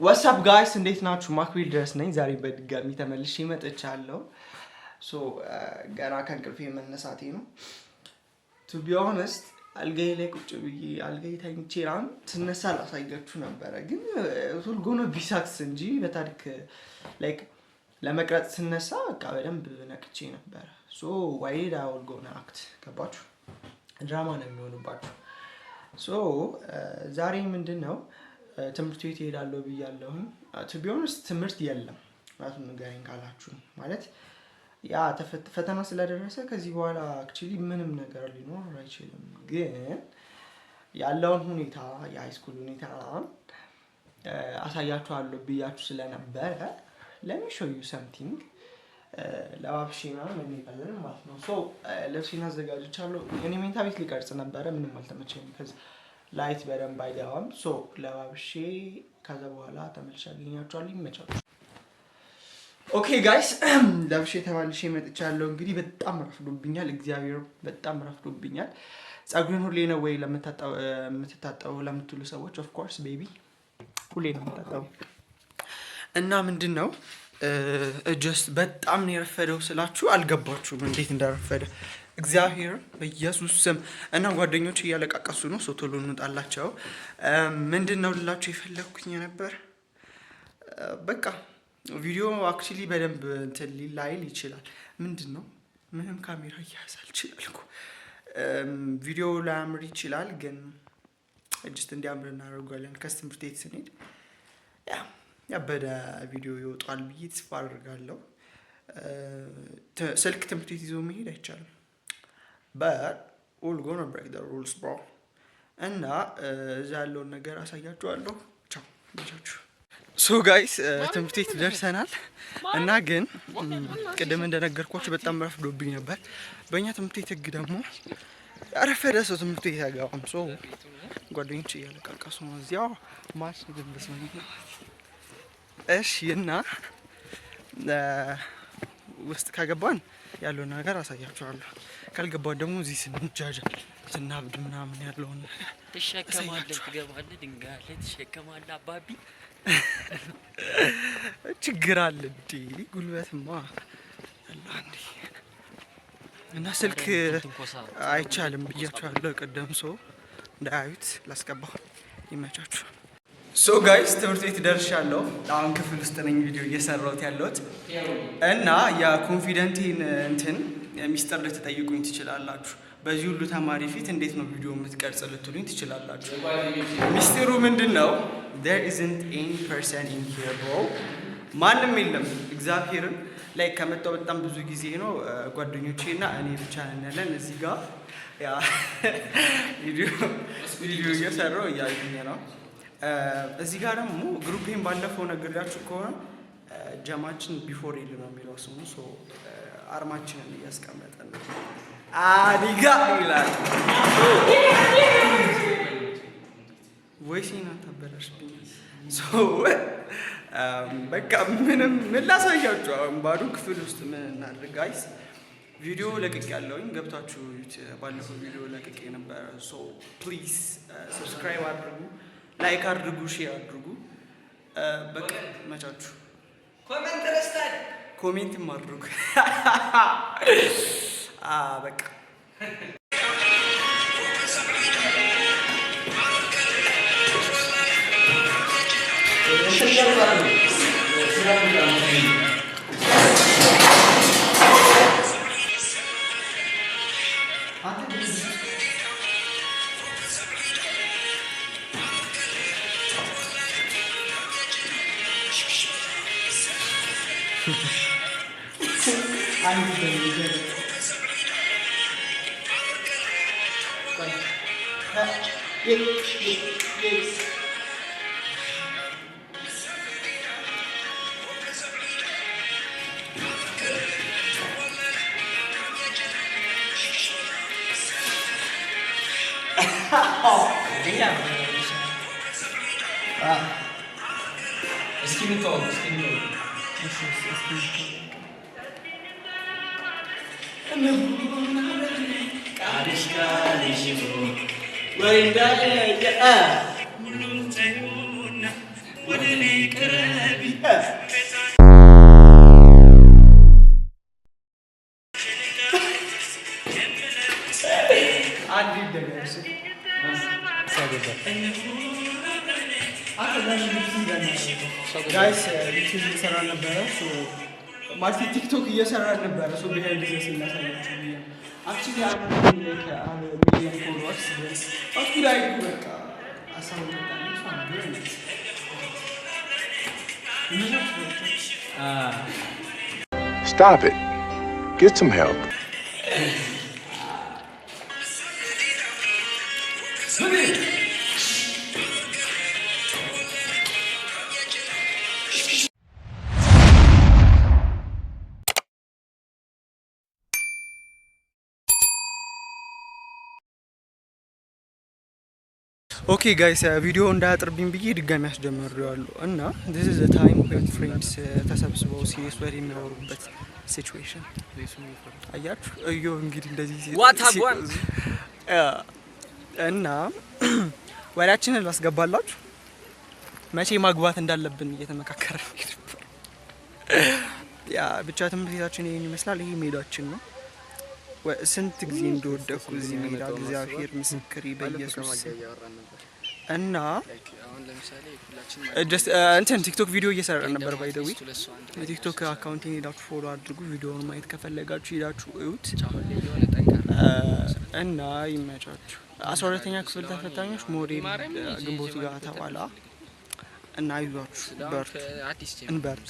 What's up guys? እንዴት ናችሁ? ማክቢል ድረስ ነኝ። ዛሬ በድጋሚ ተመልሼ መጥቻለሁ። ገና ከእንቅልፌ መነሳቴ ነው። To be honest አልጋዬ ላይ ቁጭ ብዬ አልጋዬ ተኝቼ ስነሳ ላሳያችሁ ነበረ፣ ግን ሁሉ ጎኖ ቢሳክስ እንጂ በታሪክ ላይክ ለመቅረጽ ስነሳ በቃ በደንብ ነቅቼ ነበረ። why did I all go act? ገባችሁ? ድራማ ነው የሚሆንባችሁ። ዛሬ ምንድነው ትምህርት ቤት እሄዳለሁ ብያለሁ። to be honest ትምህርት የለም ማለት ነው። ጋይን ካላችሁ ማለት ያ ፈተና ስለደረሰ ከዚህ በኋላ actually ምንም ነገር ሊኖር አይችልም። ግን ያለውን ሁኔታ የሃይስኩል ሁኔታ አሳያችኋለሁ ብያችሁ ስለነበረ let me show you something። ለዋብሽና ምን ይባላል ማለት ነው። ለብሽና አዘጋጅቻለሁ። እኔ ሜንታ ቤት ሊቀርጽ ነበረ፣ ምንም አልተመቸኝም ከዛ ላይት በደንብ አይገባም። ለዋብሽ ከዛ በኋላ ተመልሼ አገኛችኋለሁ። ይመቻችሁ። ኦኬ ጋይስ ለብሼ ተመልሼ መጥቻለሁ። እንግዲህ በጣም ረፍዶብኛል፣ እግዚአብሔር በጣም ረፍዶብኛል። ጸጉሬን ሁሌ ነው ወይ ለምትታጠቡ ለምትሉ ሰዎች ኦፍ ኮርስ ቤቢ ሁሌ ነው የምታጠቡ። እና ምንድነው ጀስት በጣም ነው የረፈደው ስላችሁ አልገባችሁም እንዴት እንዳረፈደ እግዚአብሔር በኢየሱስ ስም። እና ጓደኞች እያለቃቀሱ ነው፣ ቶሎ እንውጣላቸው። ምንድነው ልላችሁ የፈለኩኝ ነበር፣ በቃ ቪዲዮ አክቹሊ በደንብ እንትን ሊላይል ይችላል። ምንድነው ምንም ካሜራ እያያዛል ይችላል እኮ ቪዲዮ ላያምር ይችላል፣ ግን ጀስት እንዲያምር እናደርጋለን። ከትምህርት ቤት ስንሄድ ያበደ ቪዲዮ ይወጣል ብዬ ተስፋ አደርጋለሁ። ስልክ ትምህርት ቤት ይዞ መሄድ አይቻልም። but all gonna break the rules bro። እና እዛ ያለውን ነገር አሳያችኋለሁ። ቻው ልጆች። ጋይስ ትምህርት ቤት ደርሰናል። እና ግን ቅድም እንደነገርኳችሁ በጣም ረፍዶብኝ ነበር። በእኛ ትምህርት ቤት ህግ ደግሞ ያረፈደ ሰው ትምህርት ቤት አይገባም። ጓደኞቼ እያለቃቀሱ ነው እዚያው ማሽ ንግብስ ነው። እሺ እና ውስጥ ከገባን ያለውን ነገር አሳያችኋለሁ። ካልገባን ደግሞ እዚህ ስንጃጃል ስናብድ ምናምን ያለውን ተሸከማለህ፣ ትገባለህ፣ ድንጋይ ተሸከማለህ። አባቢ ችግር አለ እንዴ? ጉልበትማ አለ እንዴ? እና ስልክ አይቻልም ብያችኋለሁ ቅድም። እንዳያዩት ላስገባው። ይመቻችሁ። ጋይስ ትምህርት ቤት ደርሻለሁ። አሁን ክፍል ውስጥ ነኝ ቪዲዮ እየሰራሁት ያለሁት። እና የኮንፊደንቴን እንትን ሚስጥር ልትጠይቁኝ ትችላላችሁ። በዚህ ሁሉ ተማሪ ፊት እንዴት ነው ቪዲዮ የምትቀርጽ ልትሉኝ ትችላላችሁ። ሚስጥሩ ምንድነው? there isn't any person in here bro። ማንም የለም። እግዚአብሔርን ላይ ከመጣው በጣም ብዙ ጊዜ ነው። ጓደኞቼና እኔ ብቻ ነን ያለን እዚህ ጋር ያ ቪዲዮ እየሰራሁ እያዩኝ ነው። እዚህ ጋር ደግሞ ግሩፔን ባለፈው ነግሬያችሁ ከሆነ ጀማችን ቢፎር ኤል ነው የሚለው ስሙ። አርማችንን እያስቀመጠን ነው። አዲጋ ይላል ወይሲና ተበላሽብኝ። በቃ ምንም ምን ላሳያችሁ። አሁን ባዶ ክፍል ውስጥ ምን እናድርግ ጋይስ? ቪዲዮ ለቅቄ ያለውኝ ገብታችሁ ባለፈው ቪዲዮ ለቅቄ ነበር። ፕሊዝ ሰብስክራይብ አድርጉ፣ ላይክ አድርጉ፣ ሼር አድርጉ። በቃ መቻችሁ። ኮሜንትም አድርጉ። በቃ Where ጋይስ ዩቲዩብ እየሰራ ነበረ ማለት ቲክቶክ እየሰራ ነበረ ቢሃይንድ ዘ ሲን ላሳያችሁ አክቹሊ ሚሊዮን ፎሎወርስ አስኩ ላይ በቃ Stop it. Get some help. ኦኬ ጋይስ ቪዲዮ እንዳያጥርብኝ ብዬ ድጋሚ አስጀምሬዋለሁ እና this is the time when friends ተሰብስበው ሲሪየስ ወሬ የሚያወሩበት ሲቹዌሽን አያችሁ እዩ እንግዲህ እንደዚህ እና ወሬያችንን ላስገባላችሁ መቼ ማግባት እንዳለብን እየተመካከረ ያ ብቻ ትምህርት ቤታችን ይሄን ይመስላል ይሄ ሜዳችን ነው ስንት ጊዜ እንደወደኩ እዚህ ሜዳ እግዚአብሔር ምስክሬ በኢየሱስ እና እንትን ቲክቶክ ቪዲዮ እየሰራ ነበር ባይ ዘ ዌይ የቲክቶክ አካውንቴን ሄዳችሁ ፎሎ አድርጉ ቪዲዮውን ማየት ከፈለጋችሁ ሄዳችሁ እዩት እና ይመቻችሁ 12ኛ ክፍል ተፈታኞች ሞዴል ግንቦት ጋር ተባላ እና ይዟችሁ በርቱ እንበርቱ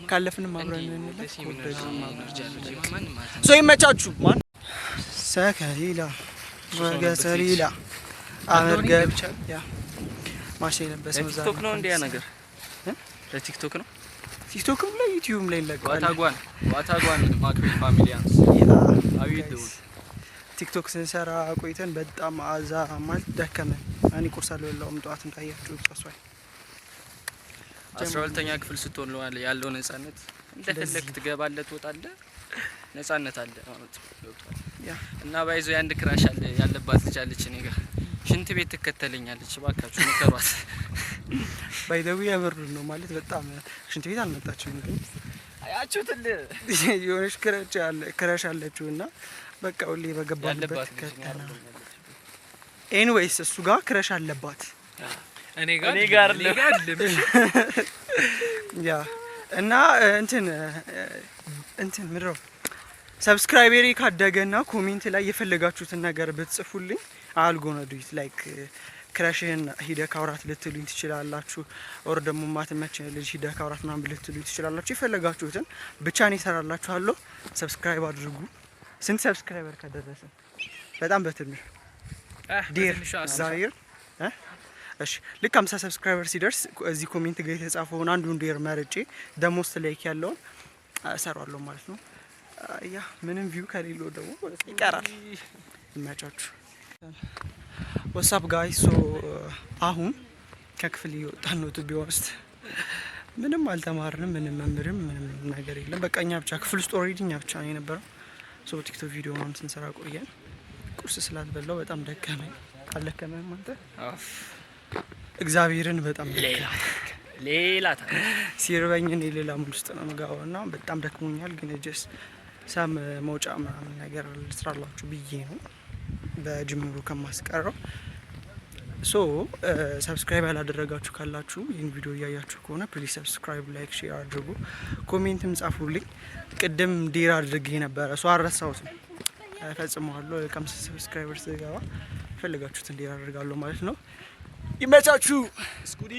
ካለፍንም አብረን እንለፍ ሶ ይመቻችሁ ማን ሰከሊላ ወገሰሊላ አመርገብ ያ ማሽ የለበሰው ዛሬ ቲክቶክ ነው እንዲያ ነገር ለቲክቶክ ነው ቲክቶክም ላይ ዩቲዩብም ላይ ለቀዋል ዋታጓን ማክቤ ፋሚሊያንስ አዊዱ ቲክቶክ ስንሰራ ቆይተን በጣም አዛ ማለት ደከመን አኒ ቁርስ አልበላውም ጠዋትም ታያችሁ ተሷል 12ኛ ክፍል ስትሆን ነው ያለው ነፃነት እንደፈለክ ትገባለህ ትወጣለህ ነፃነት አለ ማለት ነው ያ እና ባይዞ ያንድ ክራሽ አለ ያለባት ልጅ አለች እኔ ጋር ሽንት ቤት ትከተለኛለች ባካችሁ ንከሯት ባይ ዘ ዌይ አብሩ ነው ማለት በጣም ሽንት ቤት አልመጣችም ግን አያችሁት የሆነች ክራሽ አለችውና በቃ ሁሌ በገባበት ከተና ኤኒዌይስ እሱ ጋር ክራሽ አለባት እኔ ጋር ያ እና እንትን ምድረው ሰብስክራይበሪ ካደገና ኮሜንት ላይ የፈለጋችሁትን ነገር ብትጽፉልኝ አልጎና ዱት ላይክ ክራሽን ሂደ ካውራት ልትሉኝ ትችላላችሁ ኦር ደግሞ ማትመች ልጅ ሂደ ካውራት ምናምን ልትሉኝ ትችላላችሁ የፈለጋችሁትን ብቻ እኔ እሰራላችኋለሁ ሰብስክራይብ አድርጉ ስንት ሰብስክራይበር ከደረሰ በጣም በትንሽ ዲር ዛይር እሺ ልክ 50 ሰብስክራይበር ሲደርስ እዚህ ኮሜንት ጋር የተጻፈውን አንዱን ዲር መርጬ ደሞስት ላይክ ያለውን እሰራለሁ ማለት ነው ያ ምንም ቪው ከሌለው ደግሞ ይቀራል ይመቻችሁ What's up guys so አሁን ከክፍል እየወጣን ነው to be honest ምንም አልተማርንም ምንም መምርም ምንም ነገር የለም በቃኛ ብቻ ክፍል ውስጥ ኦሬዲ ኛ ብቻ ነው የነበረው so ቲክቶክ ቪዲዮ ምናምን ስንሰራ ቆየን ቁርስ ስላልበላው በጣም ደከመኝ አለከመኝ ማለት እግዚአብሔርን በጣም ሌላ ሲርበኝ እኔ ሌላ ሙሉ ውስጥ ነው የምገባውና በጣም ደክሞኛል ግን ጀስ ሳም መውጫ ምናምን ነገር ልስራላችሁ ብዬ ነው በጅምሩ ከማስቀረው ሶ ሰብስክራይብ ያላደረጋችሁ ካላችሁ ይሄን ቪዲዮ ያያችሁ ከሆነ ፕሊዝ ሰብስክራይብ ላይክ ሼር አድርጉ ኮሜንትም ጻፉልኝ ቅድም ዲር አድርጌ ነበር ሶ አረሳውት ፈጽመዋለሁ ከ50 ሰብስክራይበርስ ገባ ፈልጋችሁት ዲር አድርጋለሁ ማለት ነው ይመቻችሁ ስኩዲ